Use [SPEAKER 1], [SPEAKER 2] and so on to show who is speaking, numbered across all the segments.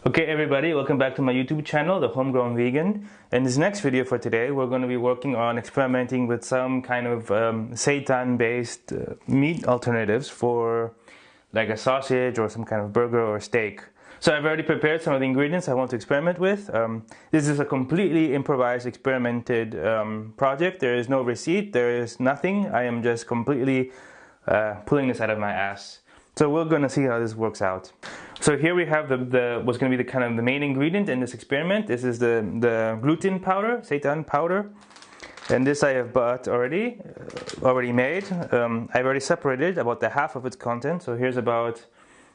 [SPEAKER 1] Okay everybody, welcome back to my YouTube channel, The Homegrown Vegan. In this next video for today, we're going to be working on experimenting with some kind of seitan based meat alternatives for like a sausage or some kind of burger or steak. So I've already prepared some of the ingredients I want to experiment with. This is a completely improvised, experimented project. There is no receipt, there is nothing. I am just completely pulling this out of my ass. So we're going to see how this works out. So here we have what's going to be the main ingredient in this experiment. This is the gluten powder, seitan powder, and this I have bought already made. I've already separated about the half of its content. So here's about,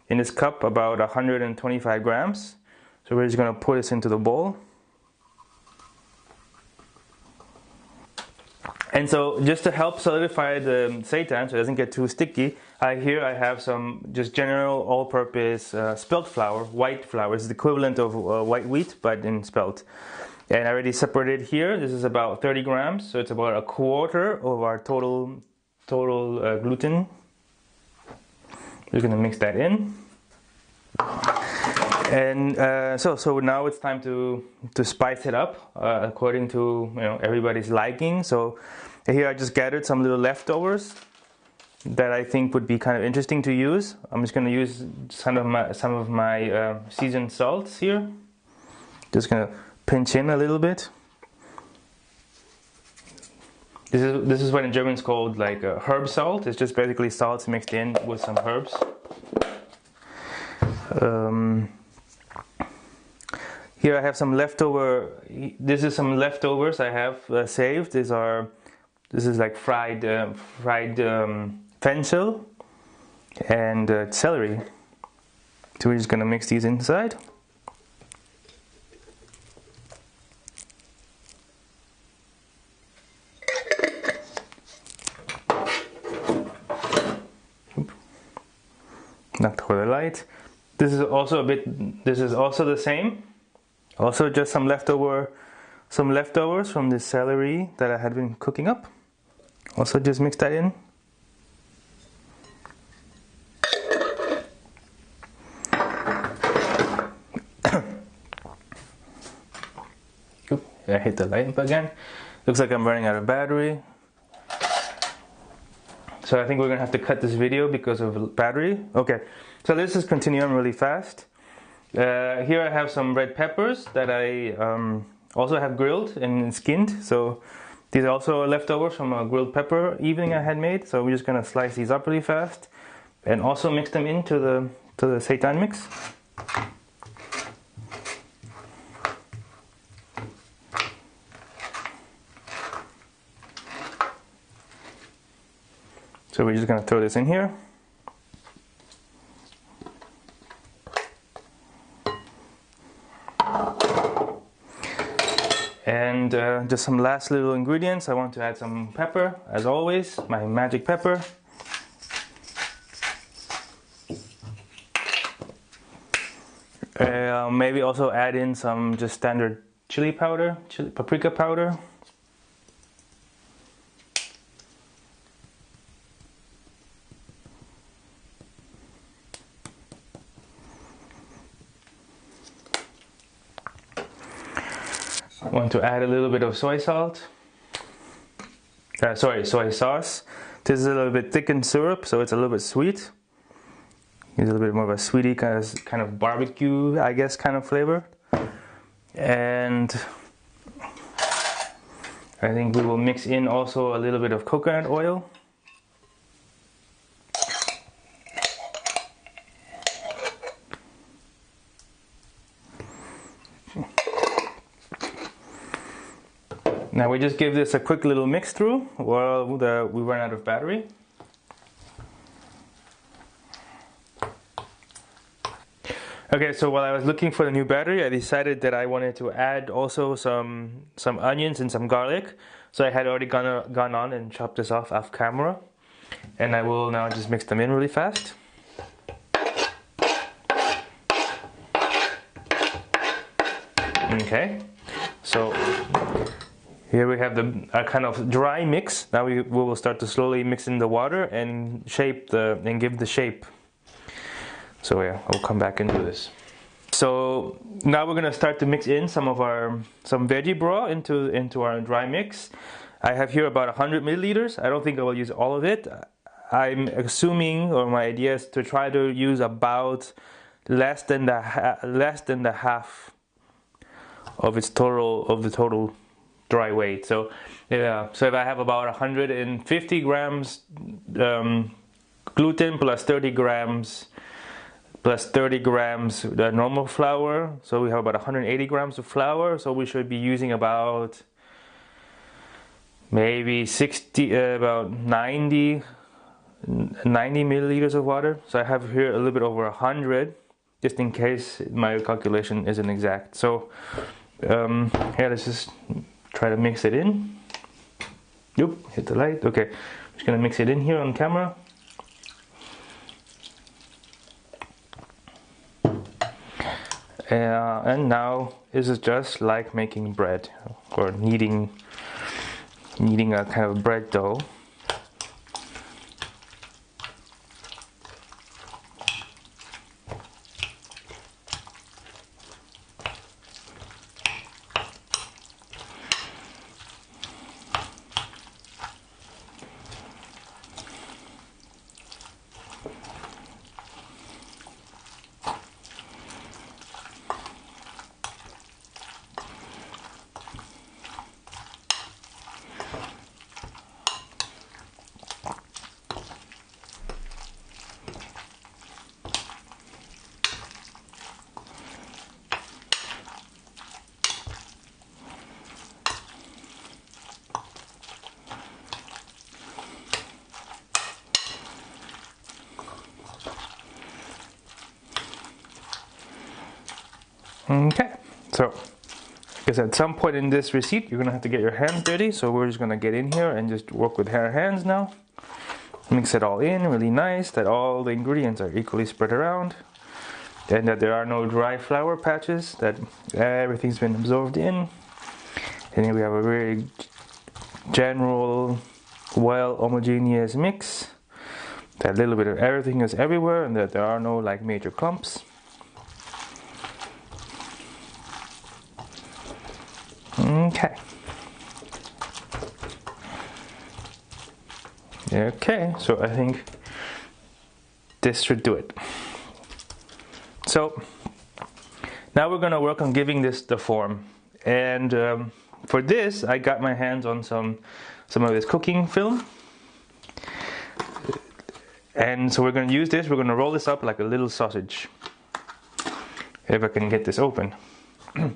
[SPEAKER 1] in this cup, about 125 grams. So we're just going to put this into the bowl. And so just to help solidify the seitan so it doesn't get too sticky, here I have some just general all-purpose spelt flour, white flour. It's the equivalent of white wheat but in spelt. And I already separated here. This is about 30 grams, so it's about a quarter of our total gluten. We're going to mix that in. And so now it's time to spice it up according to everybody's liking. So here I just gathered some little leftovers that I think would be kind of interesting to use. I'm just going to use some of my seasoned salts here. Just going to pinch in a little bit. This is what in German is called like herb salt. It's just basically salts mixed in with some herbs. Here I have some leftover. This is some leftovers I have saved. This is like fried fenchel and celery. So we're just gonna mix these inside. Not for the light. This is also the same. Also just some leftovers from the celery that I had been cooking up. Also just mix that in. Oop, I hit the light again. Looks like I'm running out of battery. So I think we're gonna have to cut this video because of battery. Okay, so let's just continue on really fast. Here I have some red peppers that I also have grilled and skinned. So these are also leftovers from a grilled pepper evening I had made. So we're just gonna slice these up really fast and also mix them into the seitan mix. So we're just gonna throw this in here. And just some last little ingredients. I want to add some pepper, as always, my magic pepper. Maybe also add in some just standard chili powder, paprika powder. I want to add a little bit of soy sauce. This is a little bit thickened syrup, so it's a little bit sweet. It's a little bit more of a sweetie kind of barbecue, I guess, kind of flavor. And I think we will mix in also a little bit of coconut oil. Now we just give this a quick little mix through while we run out of battery. Okay, so while I was looking for the new battery, I decided that I wanted to add also some onions and some garlic. So I had already gone on and chopped this off camera. And I will now just mix them in really fast. Okay, so here we have the kind of dry mix. Now we will start to slowly mix in the water and give the shape. So yeah, I'll come back into this. So now we're gonna start to mix in some veggie broth into our dry mix. I have here about 100 milliliters. I don't think I will use all of it. I'm assuming, or my idea is to try to use about less than the half of the total dry weight. So yeah, so if I have about 150 grams gluten plus 30 grams the normal flour, so we have about 180 grams of flour. So we should be using about maybe about 90 milliliters of water. So I have here a little bit over 100, just in case my calculation isn't exact. So here, let's just try to mix it in. Oop, hit the light. Okay, I'm just gonna mix it in here on camera. And now this is just like making bread, or kneading a kind of bread dough. Okay, so because at some point in this receipt you're gonna have to get your hands dirty, so we're just gonna get in here and just work with our hands now. Mix it all in really nice, that all the ingredients are equally spread around, and that there are no dry flour patches, that everything's been absorbed in. And then we have a very general, well homogeneous mix, that little bit of everything is everywhere, and that there are no like major clumps. Okay, so I think this should do it. So now we're gonna work on giving this the form, and for this I got my hands on some of this cooking film, and so we're gonna use this. We're gonna roll this up like a little sausage, if I can get this open.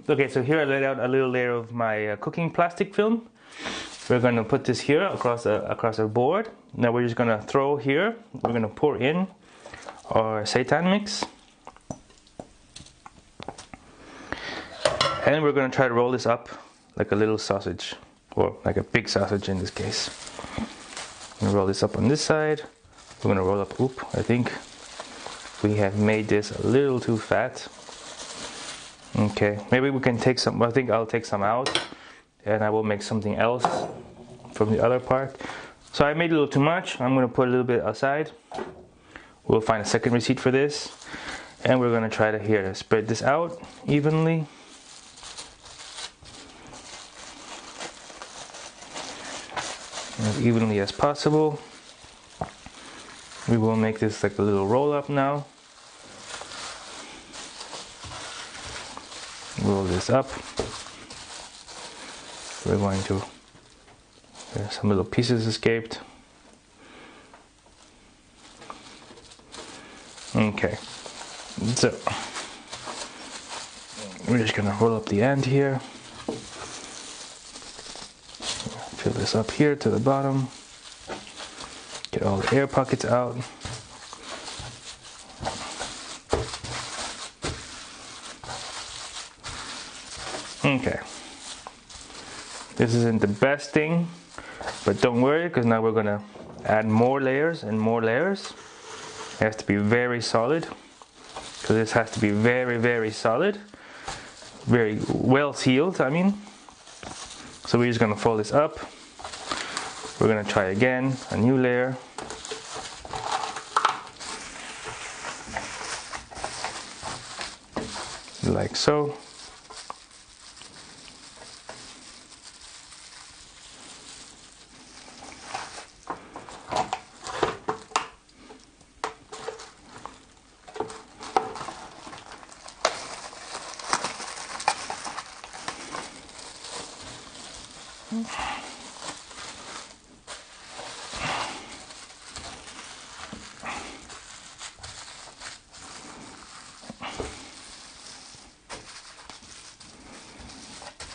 [SPEAKER 1] Okay, so here I laid out a little layer of my cooking plastic film. We're going to put this here across a board. Now we're just going to throw here. We're going to pour in our seitan mix, and we're going to try to roll this up like a little sausage, or like a big sausage in this case. I'm going to roll this up on this side. We're going to roll up. Oop! I think we have made this a little too fat. Okay, maybe we can take some. I think I'll take some out, and I will make something else from the other part. So I made a little too much. I'm going to put a little bit aside. We'll find a second receipt for this, and we're going to try to spread this out evenly. As evenly as possible. We will make this like a little roll up now. Roll this up. We're going to, some little pieces escaped. Okay, so we're just gonna roll up the end here. Fill this up here to the bottom. Get all the air pockets out. Okay. This isn't the best thing, but don't worry, because now we're gonna add more layers and more layers. It has to be very solid, because this has to be very, very solid, very well sealed, I mean. So we're just gonna fold this up. We're gonna try again, a new layer. like so.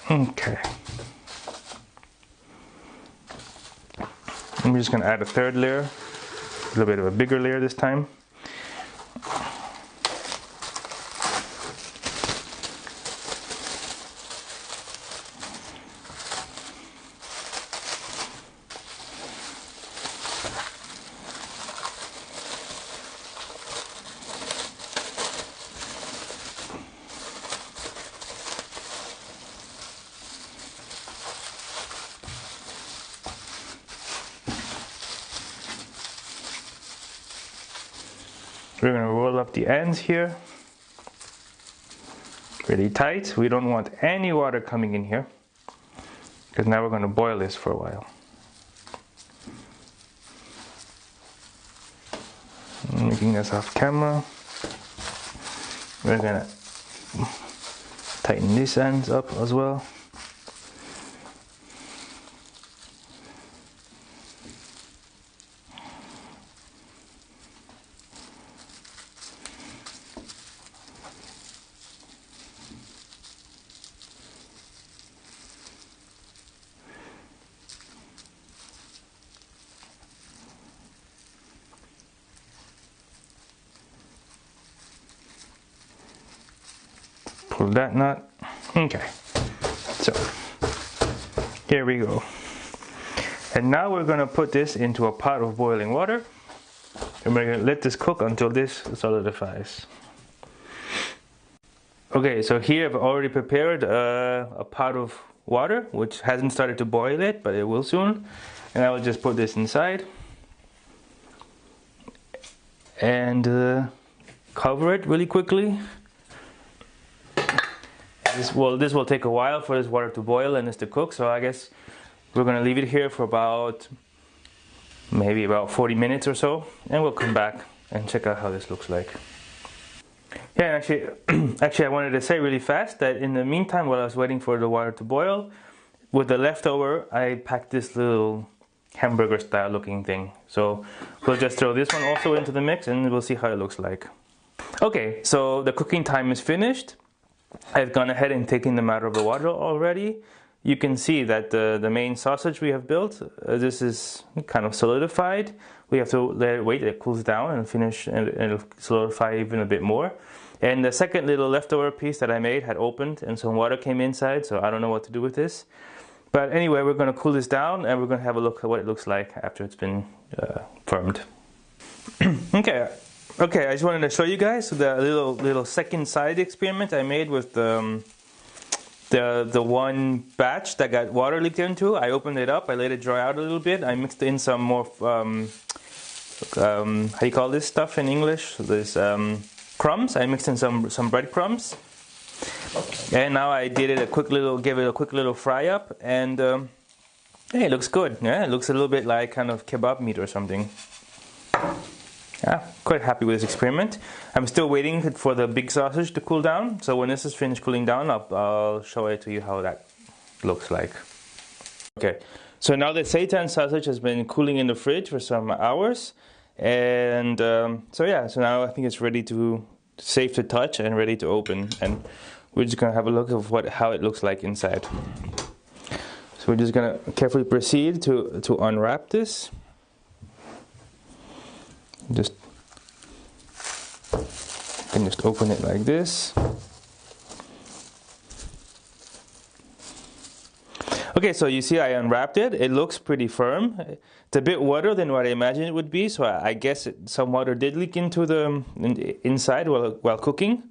[SPEAKER 1] Okay. I'm just going to add a third layer, a little bit of a bigger layer this time. We're going to roll up the ends here really tight. We don't want any water coming in here because now we're going to boil this for a while. I'm making this off camera. We're going to tighten these ends up as well. Pull that nut. Okay, so here we go. And now we're going to put this into a pot of boiling water, and we're going to let this cook until this solidifies. Okay, so here I've already prepared a pot of water, which hasn't started to boil yet, but it will soon. And I will just put this inside and cover it really quickly. This will take a while for this water to boil and this to cook, so I guess we're going to leave it here for maybe about 40 minutes or so, and we'll come back and check out how this looks like. Yeah, actually I wanted to say really fast that in the meantime, while I was waiting for the water to boil, with the leftover I packed this little hamburger style looking thing. So we'll just throw this one also into the mix and we'll see how it looks like. Okay, so the cooking time is finished. I've gone ahead and taken them out of the water already. You can see that the main sausage we have built, this is kind of solidified. We have to let it wait, it cools down and finish, and it'll solidify even a bit more. And the second little leftover piece that I made had opened and some water came inside, so I don't know what to do with this. But anyway, we're going to cool this down and we're going to have a look at what it looks like after it's been firmed. Okay, I just wanted to show you guys the little second side experiment I made with the one batch that got water leaked into. I opened it up, I let it dry out a little bit. I mixed in some more, how do you call this stuff in English? This crumbs. I mixed in some breadcrumbs, and now I did it gave it a quick little fry up, and hey, it looks good. Yeah, it looks a little bit like kind of kebab meat or something. Yeah, quite happy with this experiment. I'm still waiting for the big sausage to cool down. So when this is finished cooling down, I'll show it to you how that looks like. Okay, so now the seitan sausage has been cooling in the fridge for some hours. And so now I think it's ready to, safe to touch and ready to open. And we're just going to have a look of how it looks like inside. So we're just going to carefully proceed to unwrap this. You can just open it like this. Okay, so you see I unwrapped it. It looks pretty firm. It's a bit wetter than what I imagined it would be, so I guess some water did leak into the inside while cooking.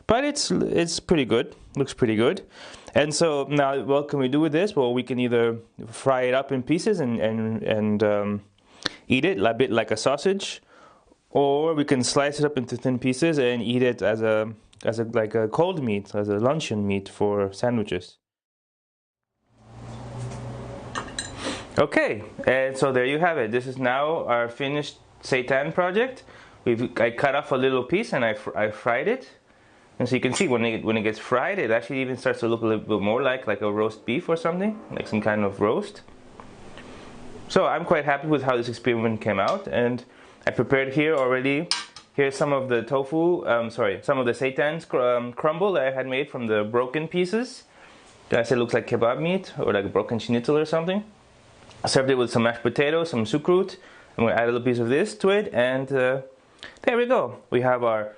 [SPEAKER 1] But it's pretty good. Looks pretty good. And so now, what can we do with this? Well, we can either fry it up in pieces and eat it a bit like a sausage, or we can slice it up into thin pieces and eat it as a like a cold meat, as a luncheon meat for sandwiches. Okay, and so there you have it. This is now our finished seitan project. I cut off a little piece and I fried it. And so you can see when it gets fried, it actually even starts to look a little bit more like a roast beef or something, like some kind of roast. So I'm quite happy with how this experiment came out, and I prepared here already. Here's some of the tofu, some of the seitan crumble that I had made from the broken pieces. That I said looks like kebab meat or like a broken schnitzel or something. I served it with some mashed potatoes, some sukrut. I'm going to add a little piece of this to it, and there we go. We have our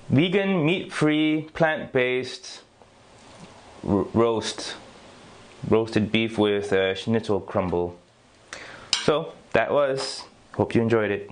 [SPEAKER 1] vegan, meat-free, plant-based roasted beef with schnitzel crumble. So that was, hope you enjoyed it.